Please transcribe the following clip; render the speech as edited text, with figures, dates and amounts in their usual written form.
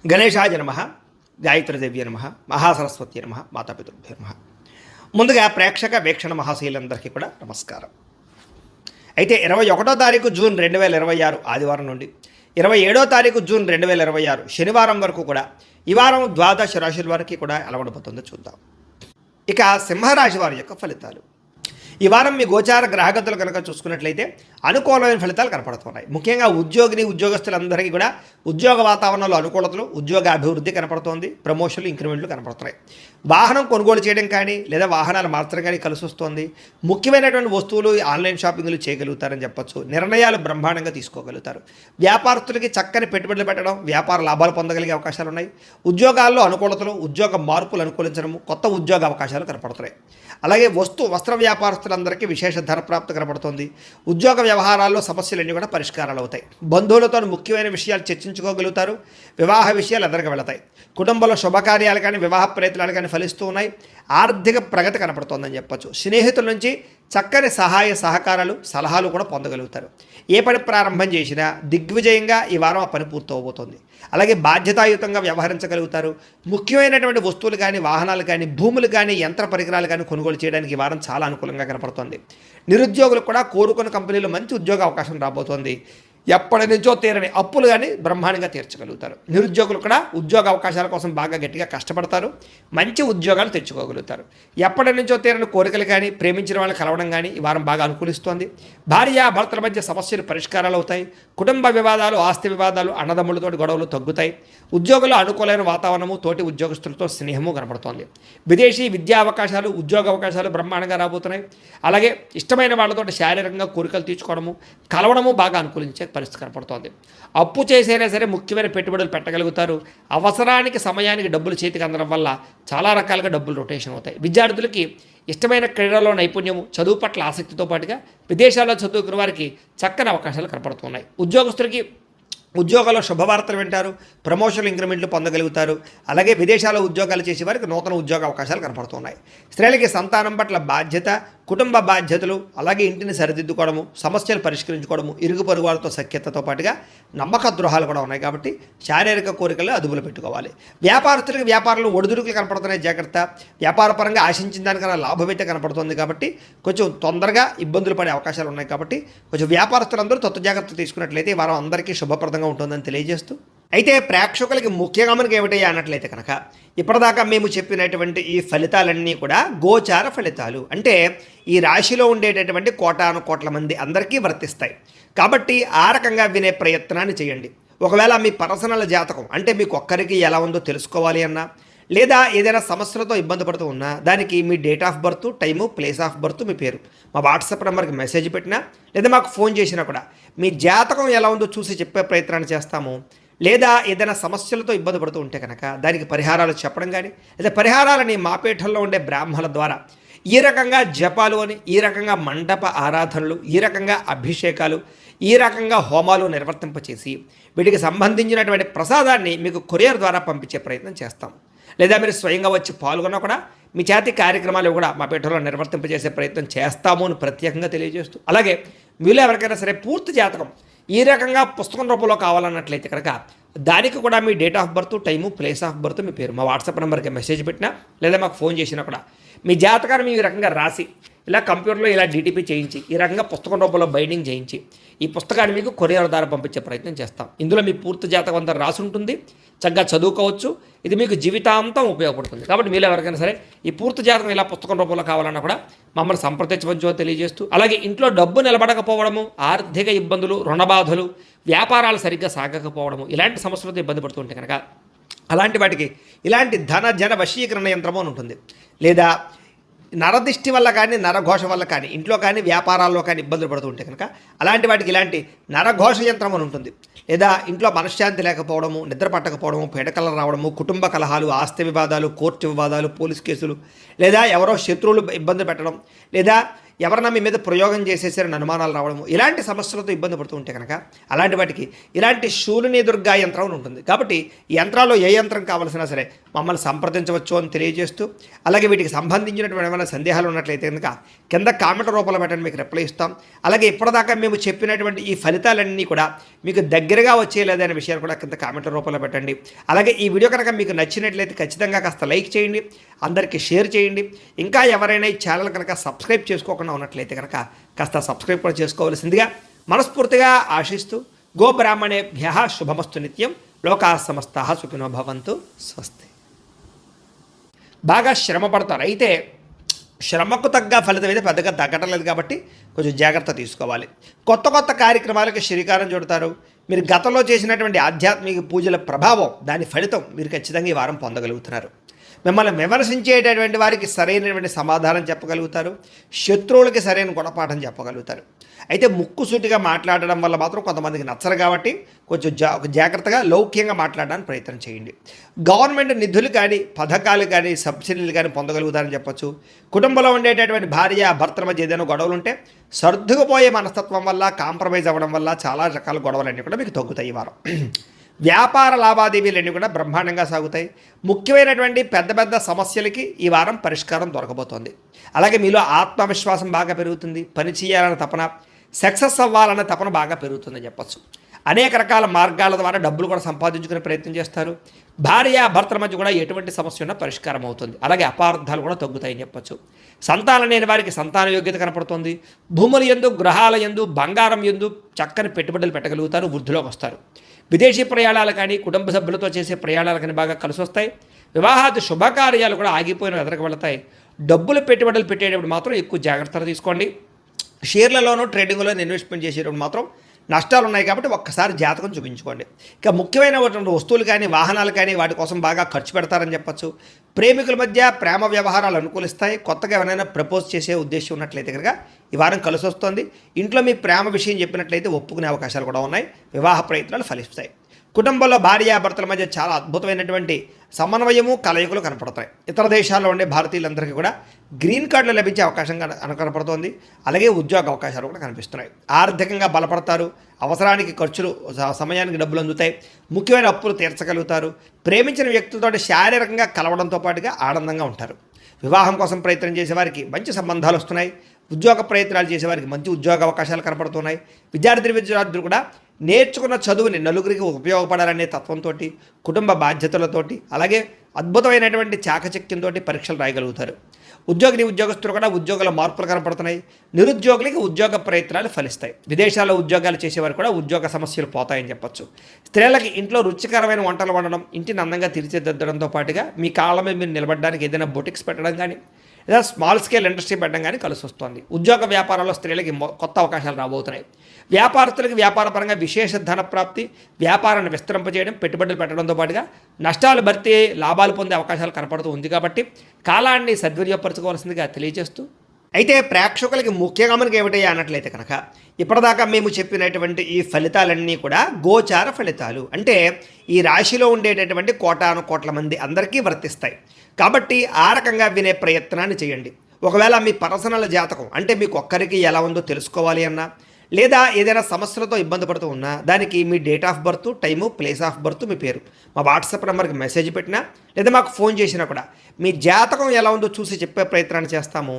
గణేశాయ నమః, గాయత్రీదేవ్య నమః, మహాసరస్వతి నమః, మాతాపితృభ్యో నమః. ముందుగా ప్రేక్షక వీక్షణ మహాశీలందరికీ కూడా నమస్కారం. అయితే 21వ తారీఖు జూన్ 2026 ఆదివారం నుండి 27వ తారీఖు జూన్ 2026 శనివారం వరకు కూడా ఈ వారం ద్వాదశ రాశుల వారికి కూడా ఎలా ఉండబోతుందో చూద్దాం. ఇక సింహరాశి వారి యొక్క ఫలితాలు. ఈ వారం మీ గోచార గ్రహగతులు కనుక చూసుకున్నట్లయితే అనుకూలమైన ఫలితాలు కనపడుతున్నాయి. ముఖ్యంగా ఉద్యోగస్తులందరికీ కూడా ఉద్యోగ వాతావరణంలో అనుకూలతలు, ఉద్యోగ అభివృద్ధి కనపడుతోంది. ప్రమోషన్లు, ఇంక్రిమెంట్లు కనపడుతున్నాయి. వాహనం కొనుగోలు చేయడం కానీ లేదా వాహనాలు మార్చడం కానీ కలిసి వస్తుంది. ముఖ్యమైనటువంటి వస్తువులు ఆన్లైన్ షాపింగ్లు చేయగలుగుతారని చెప్పొచ్చు. నిర్ణయాలు బ్రహ్మాండంగా తీసుకోగలుగుతారు. వ్యాపారస్తులకి చక్కని పెట్టుబడులు పెట్టడం, వ్యాపార లాభాలు పొందగలిగే అవకాశాలు ఉన్నాయి. ఉద్యోగాల్లో అనుకూలతలు, ఉద్యోగ మార్పులు అనుకూలించడము, కొత్త ఉద్యోగ అవకాశాలు కనపడుతున్నాయి. అలాగే వస్త్ర వ్యాపారస్తులందరికీ విశేష ధన ప్రాప్తి కనపడుతుంది. ఉద్యోగ వ్యవహారాల్లో సమస్యలన్నీ కూడా పరిష్కారాలు అవుతాయి. బంధువులతో ముఖ్యమైన విషయాలు చర్చించుకోగలుగుతారు. వివాహ విషయాలు ఎదురుగా వెళతాయి. కుటుంబంలో శుభకార్యాలు కానీ వివాహ ప్రయత్నాలు కానీ ఫలిస్తూ ఉన్నాయి. ఆర్థిక ప్రగతి కనపడుతోందని చెప్పచ్చు. స్నేహితుల నుంచి చక్కని సహాయ సహకారాలు, సలహాలు కూడా పొందగలుగుతారు. ఏ పని ప్రారంభం చేసినా దిగ్విజయంగా ఈ వారం ఆ పని పూర్తవబోతోంది. అలాగే బాధ్యతాయుతంగా వ్యవహరించగలుగుతారు. ముఖ్యమైనటువంటి వస్తువులు కానీ, వాహనాలు కానీ, భూములు కానీ, యంత్ర పరికరాలు కానీ కొనుగోలు చేయడానికి ఈ వారం చాలా అనుకూలంగా కనపడుతోంది. నిరుద్యోగులకు కూడా కోరుకున్న కంపెనీలో మంచి ఉద్యోగ అవకాశం రాబోతోంది. ఎప్పటి నుంచో తీరని అప్పులు కానీ బ్రహ్మాండంగా తీర్చగలుగుతారు. నిరుద్యోగులు కూడా ఉద్యోగ అవకాశాల కోసం బాగా గట్టిగా కష్టపడతారు. మంచి ఉద్యోగాలు తెచ్చుకోగలుగుతారు. ఎప్పటి నుంచో తీరని కోరికలు కానీ, ప్రేమించిన వాళ్ళని కలవడం కానీ ఈ వారం బాగా అనుకూలిస్తోంది. భార్యాభర్తల మధ్య సమస్యలు పరిష్కారాలు అవుతాయి. కుటుంబ వివాదాలు, ఆస్తి వివాదాలు, అన్నదమ్ములతో గొడవలు తగ్గుతాయి. ఉద్యోగులు అనుకూలమైన వాతావరణము, తోటి ఉద్యోగస్తులతో స్నేహము కనపడుతోంది. విదేశీ విద్యా అవకాశాలు, ఉద్యోగ అవకాశాలు బ్రహ్మాండంగా రాబోతున్నాయి. అలాగే ఇష్టమైన వాళ్ళతో శారీరకంగా కోరికలు తీర్చుకోవడము, కలవడము బాగా అనుకూలించే పరిస్థితి కనపడుతోంది. అప్పు చేసైనా సరే ముఖ్యమైన పెట్టుబడులు పెట్టగలుగుతారు. అవసరానికి సమయానికి డబ్బులు చేతికి అందడం వల్ల చాలా రకాలుగా డబ్బులు రొటేషన్ అవుతాయి. విద్యార్థులకి ఇష్టమైన క్రీడలో నైపుణ్యము, చదువు పట్ల ఆసక్తితో పాటుగా విదేశాల్లో చదువుకున్న వారికి చక్కని అవకాశాలు కనపడుతున్నాయి. ఉద్యోగస్తులకి ఉద్యోగాల్లో శుభవార్తలు వింటారు. ప్రమోషన్లు, ఇంక్రిమెంట్లు పొందగలుగుతారు. అలాగే విదేశాల్లో ఉద్యోగాలు చేసే వారికి నూతన ఉద్యోగ అవకాశాలు కనపడుతున్నాయి. స్త్రీలకి సంతానం పట్ల బాధ్యత, కుటుంబ బాధ్యతలు, అలాగే ఇంటిని సరిదిద్దుకోవడము, సమస్యలు పరిష్కరించుకోవడము, ఇరుగు పొరుగు వారితో సఖ్యతతో పాటుగా నమ్మక ద్రోహాలు కూడా ఉన్నాయి. కాబట్టి శారీరక కోరికలు అదుపులో పెట్టుకోవాలి. వ్యాపారస్తులకి వ్యాపారంలో ఒడిదుడుకులు కనపడుతున్నాయి. జాగ్రత్త. వ్యాపార పరంగా ఆశించిన దానికన్నా లాభమైతే కనపడుతుంది. కాబట్టి కొంచెం తొందరగా ఇబ్బందులు పడే అవకాశాలు ఉన్నాయి. కాబట్టి కొంచెం వ్యాపారస్తులందరూ తత్వ జాగ్రత్త తీసుకున్నట్లయితే వారం అందరికీ శుభప్రదంగా ఉంటుందని తెలియజేస్తూ, అయితే ప్రేక్షకులకి ముఖ్యంగా మనకి ఏమిటయ్యా అన్నట్లయితే కనుక ఇప్పటిదాకా మేము చెప్పినటువంటి ఈ ఫలితాలన్నీ కూడా గోచార ఫలితాలు. అంటే ఈ రాశిలో ఉండేటటువంటి కోటాను కోట్ల మంది అందరికీ వర్తిస్తాయి. కాబట్టి ఆ రకంగా వినే ప్రయత్నాన్ని చేయండి. ఒకవేళ మీ పర్సనల్ జాతకం అంటే మీకు ఒక్కరికి ఎలా ఉందో తెలుసుకోవాలి అన్నా, లేదా ఏదైనా సమస్యలతో ఇబ్బంది పడుతూ ఉన్నా, దానికి మీ date of birth, time, place of birth, మీ పేరు మా వాట్సాప్ నెంబర్కి మెసేజ్ పెట్టినా లేదా మాకు ఫోన్ చేసినా కూడా మీ జాతకం ఎలా ఉందో చూసి చెప్పే ప్రయత్నాన్ని చేస్తాము. లేదా ఏదైనా సమస్యలతో ఇబ్బంది పడుతూ ఉంటే కనుక దానికి పరిహారాలు చెప్పడం కానీ, లేదా పరిహారాలని మా పీఠంలో ఉండే బ్రాహ్మణుల ద్వారా ఈ రకంగా జపాలు అని, ఈ రకంగా మండప ఆరాధనలు, ఈ రకంగా అభిషేకాలు, ఈ రకంగా హోమాలు నిర్వర్తింపచేసి వీటికి సంబంధించినటువంటి ప్రసాదాన్ని మీకు కొరియర్ ద్వారా పంపించే ప్రయత్నం చేస్తాం. లేదా మీరు స్వయంగా వచ్చి పాల్గొన్నా కూడా మీ చేతి కార్యక్రమాలు కూడా మా పీఠంలో నిర్వర్తింపజేసే ప్రయత్నం చేస్తాము అని ప్రత్యేకంగా తెలియజేస్తూ, అలాగే మీలో ఎవరికైనా సరే పూర్తి జాతకం ఈ రకంగా పుస్తకం రూపంలో కావాలన్నట్లయితే కనుక దానికి కూడా మీ date of birth, time, place of birth, మీ పేరు మా వాట్సాప్ నెంబర్కి మెసేజ్ పెట్టినా లేదా మాకు ఫోన్ చేసినా కూడా మీ జాతకాన్ని మీ రకంగా రాసి ఇలా కంప్యూటర్లో ఇలా డీటీపీ చేయించి ఈ రకంగా పుస్తకం రూపంలో బైండింగ్ చేయించి ఈ పుస్తకాన్ని మీకు కొరియర్ ద్వారా పంపించే ప్రయత్నం చేస్తాం. ఇందులో మీ పూర్తి జాతకం అంతా రాసి ఉంటుంది. చక్కగా చదువుకోవచ్చు. ఇది మీకు జీవితాంతం ఉపయోగపడుతుంది. కాబట్టి మీరు ఎవరికైనా సరే ఈ పూర్తి జాతకం ఇలా పుస్తకం రూపంలో కావాలన్నా కూడా మమ్మల్ని సంప్రదించవచ్చో తెలియజేస్తూ, అలాగే ఇంట్లో డబ్బు నిలబడకపోవడము, ఆర్థిక ఇబ్బందులు, రుణబాధలు, వ్యాపారాలు సరిగ్గా సాగకపోవడము, ఇలాంటి సమస్యలతో ఇబ్బంది పడుతుంటే కనుక అలాంటి వాటికి ఇలాంటి ధన జన వశీకరణ యంత్రము అని ఉంటుంది. లేదా నరదిష్టి వల్ల కానీ, నరఘోష వల్ల కానీ, ఇంట్లో కానీ వ్యాపారాల్లో కానీ ఇబ్బందులు పడుతూ ఉంటే కనుక అలాంటి వాటికి ఇలాంటి నరఘోష యంత్రం అని ఉంటుంది. లేదా ఇంట్లో మనశ్శాంతి లేకపోవడము, నిద్ర పట్టకపోవడము, పీడకలలు రావడము, కుటుంబ కలహాలు, ఆస్తి వివాదాలు, కోర్టు వివాదాలు, పోలీస్ కేసులు, లేదా ఎవరో శత్రువులు ఇబ్బంది పెట్టడం, లేదా ఎవరన్నా మీ మీద ప్రయోగం చేసేసారని అనుమానాలు రావడము, ఇలాంటి సమస్యలతో ఇబ్బంది పడుతూ ఉంటే కనుక అలాంటి వాటికి ఇలాంటి శూలిని దుర్గా యంత్రం అని ఉంటుంది. కాబట్టి ఈ యంత్రాల్లో ఏ యంత్రం కావాల్సినా సరే మమ్మల్ని సంప్రదించవచ్చు అని తెలియజేస్తూ, అలాగే వీటికి సంబంధించినటువంటి ఏమైనా సందేహాలు ఉన్నట్లయితే కనుక కింద కామెంట్ రూపంలో పెట్టండి, మీకు రిప్లై ఇస్తాం. అలాగే ఇప్పటిదాకా మేము చెప్పినటువంటి ఈ ఫలితాలన్నీ కూడా మీకు దగ్గరగా వచ్చేలేదనే విషయాలు కూడా కింద కామెంట్ రూపంలో పెట్టండి. అలాగే ఈ వీడియో కనుక మీకు నచ్చినట్లయితే ఖచ్చితంగా కాస్త లైక్ చేయండి, అందరికీ షేర్ చేయండి. ఇంకా ఎవరైనా ఈ ఛానల్ కనుక సబ్స్క్రైబ్ చేసుకోకుండా ఉన్నట్లయితే కనుక కాస్త సబ్స్క్రైబ్ కూడా చేసుకోవాల్సిందిగా మనస్ఫూర్తిగా ఆశిస్తూ, గోబ్రాహ్మణేభ్యః శుభమస్తు నిత్యం, లోకాః సమస్తాః సుఖినో భవంతు, స్వస్తి. బాగా శ్రమ పడతారు, అయితే శ్రమకు తగ్గ ఫలితం అయితే పెద్దగా తగ్గటం లేదు కాబట్టి కొంచెం జాగ్రత్త తీసుకోవాలి. కొత్త కొత్త కార్యక్రమాలకు శ్రీకారం చుడతారు. మీరు గతంలో చేసినటువంటి ఆధ్యాత్మిక పూజల ప్రభావం, దాని ఫలితం మీరు ఖచ్చితంగా ఈ వారం పొందగలుగుతున్నారు. మిమ్మల్ని విమర్శించేటటువంటి వారికి సరైనటువంటి సమాధానం చెప్పగలుగుతారు, శత్రువులకి సరైన గుణపాఠం చెప్పగలుగుతారు. అయితే ముక్కుసూటిగా మాట్లాడడం వల్ల మాత్రం కొంతమందికి నచ్చరు కాబట్టి కొంచెం జాగ్రత్తగా లౌక్యంగా మాట్లాడడానికి ప్రయత్నం చేయండి. గవర్నమెంట్ నిధులు కానీ, పథకాలు కానీ, సబ్సిడీలు కానీ పొందగలుగుతారని చెప్పొచ్చు. కుటుంబంలో ఉండేటటువంటి భార్య భర్తల మధ్య ఏదైనా గొడవలు ఉంటే సర్దుకుపోయే మనస్తత్వం వల్ల, కాంప్రమైజ్ అవ్వడం వల్ల చాలా రకాల గొడవలన్నీ కూడా మీకు తగ్గుతాయి ఈ వారం. వ్యాపార లావాదేవీలన్నీ కూడా బ్రహ్మాండంగా సాగుతాయి. ముఖ్యమైనటువంటి పెద్ద పెద్ద సమస్యలకి ఈ వారం పరిష్కారం దొరకబోతోంది. అలాగే మీలో ఆత్మవిశ్వాసం బాగా పెరుగుతుంది. పని చేయాలన్న తపన, సక్సెస్ అవ్వాలన్న తపన బాగా పెరుగుతుందని చెప్పచ్చు. అనేక రకాల మార్గాల ద్వారా డబ్బులు కూడా సంపాదించుకునే ప్రయత్నం చేస్తారు. భార్య భర్తల మధ్య కూడా ఎటువంటి సమస్య ఉన్నా పరిష్కారం అవుతుంది. అలాగే అపార్థాలు కూడా తగ్గుతాయని చెప్పచ్చు. సంతానం లేని వారికి సంతాన యోగ్యత కనపడుతుంది. భూముల యందు, గ్రహాల యందు, బంగారం యందు చక్కని పెట్టుబడులు పెట్టగలుగుతారు. వృద్ధిలోకి వస్తారు. విదేశీ ప్రయాణాలు కానీ, కుటుంబ సభ్యులతో చేసే ప్రయాణాలు కానీ బాగా కలిసి వస్తాయి. వివాహాది శుభకార్యాలు కూడా ఆగిపోయిన ఎదరకు వెళతాయి. డబ్బులు పెట్టుబడులు పెట్టేటప్పుడు మాత్రం ఎక్కువ జాగ్రత్తలు తీసుకోండి. షేర్లలోనూ ట్రేడింగ్లోనూ ఇన్వెస్ట్మెంట్ చేసేటప్పుడు మాత్రం నష్టాలు ఉన్నాయి కాబట్టి ఒక్కసారి జాతకం చూపించుకోండి. ఇక ముఖ్యమైనటువంటి వస్తువులు కానీ, వాహనాలు కానీ వాటి కోసం బాగా ఖర్చు పెడతారని చెప్పచ్చు. ప్రేమికుల మధ్య ప్రేమ వ్యవహారాలు అనుకూలిస్తాయి. కొత్తగా ఎవరైనా ప్రపోజ్ చేసే ఉద్దేశం ఉన్నట్లయితే కనుక ఈ వారం కలిసి వస్తుంది. ఇంట్లో మీ ప్రేమ విషయం చెప్పినట్లయితే ఒప్పుకునే అవకాశాలు కూడా ఉన్నాయి. వివాహ ప్రయత్నాలు ఫలిస్తాయి. కుటుంబంలో భార్యాభర్తల మధ్య చాలా అద్భుతమైనటువంటి సమన్వయము, కలయికలు కనపడతాయి. ఇతర దేశాల్లో ఉండే భారతీయులందరికీ కూడా గ్రీన్ కార్డులు లభించే అవకాశం కనపడుతోంది. అలాగే ఉద్యోగ అవకాశాలు కూడా కనిపిస్తున్నాయి. ఆర్థికంగా బలపడతారు. అవసరానికి ఖర్చులు, సమయానికి డబ్బులు అందుతాయి. ముఖ్యమైన అప్పులు తీర్చగలుగుతారు. ప్రేమించిన వ్యక్తులతో శారీరకంగా కలవడంతో పాటుగా ఆనందంగా ఉంటారు. వివాహం కోసం ప్రయత్నం చేసేవారికి మంచి సంబంధాలు వస్తున్నాయి. ఉద్యోగ ప్రయత్నాలు చేసేవారికి మంచి ఉద్యోగ అవకాశాలు కనపడుతున్నాయి. విద్యార్థులు కూడా నేర్చుకున్న చదువుని నలుగురికి ఉపయోగపడాలనే తత్వంతో, కుటుంబ బాధ్యతలతోటి, అలాగే అద్భుతమైనటువంటి చాకచక్యంతో పరీక్షలు రాయగలుగుతారు. ఉద్యోగస్తులు కూడా ఉద్యోగాల మార్పులు కనపడుతున్నాయి. నిరుద్యోగులకి ఉద్యోగ ప్రయత్నాలు ఫలిస్తాయి. విదేశాల్లో ఉద్యోగాలు చేసేవారు కూడా ఉద్యోగ సమస్యలు పోతాయని చెప్పచ్చు. స్త్రీలకి ఇంట్లో రుచికరమైన వంటలు వండడం, ఇంటిని అందంగా తీర్చిదిద్దడంతో పాటుగా మీ కాళ్ళ మీద మీరు నిలబడడానికి ఏదైనా బొటిక్స్ పెట్టడం కానీ, లేదా స్మాల్ స్కేల్ ఇండస్ట్రీ పెట్టడం కానీ కలిసి వస్తుంది. ఉద్యోగ వ్యాపారాల్లో స్త్రీలకి కొత్త అవకాశాలు రాబోతున్నాయి. వ్యాపారస్తులకి వ్యాపారపరంగా విశేష ధన ప్రాప్తి, వ్యాపారాన్ని విస్తరింపజేయడం, పెట్టుబడులు పెట్టడంతో పాటుగా నష్టాలు భర్తీ, లాభాలు పొందే అవకాశాలు కనపడుతూ ఉంది. కాబట్టి కాలాన్ని సద్వినియోగపరచుకోవాల్సిందిగా తెలియజేస్తూ, అయితే ప్రేక్షకులకి ముఖ్యంగా మనకి ఏమిటయ్యా అన్నట్లయితే కనుక ఇప్పటిదాకా మేము చెప్పినటువంటి ఈ ఫలితాలన్నీ కూడా గోచార ఫలితాలు, అంటే ఈ రాశిలో ఉండేటటువంటి కోటాను కోట్ల మంది అందరికీ వర్తిస్తాయి. కాబట్టి ఆ రకంగా వినే ప్రయత్నాన్ని చేయండి. ఒకవేళ మీ పర్సనల్ జాతకం, అంటే మీకు ఒక్కరికి ఎలా ఉందో తెలుసుకోవాలి అన్నా, లేదా ఏదైనా సమస్యలతో ఇబ్బంది పడుతూ ఉన్నా, దానికి మీ date of birth, time, place of birth, మీ పేరు మా వాట్సాప్ నెంబర్కి మెసేజ్ పెట్టినా, లేదా మాకు ఫోన్ చేసినా కూడా మీ జాతకం ఎలా ఉందో చూసి చెప్పే ప్రయత్నాన్ని చేస్తాము.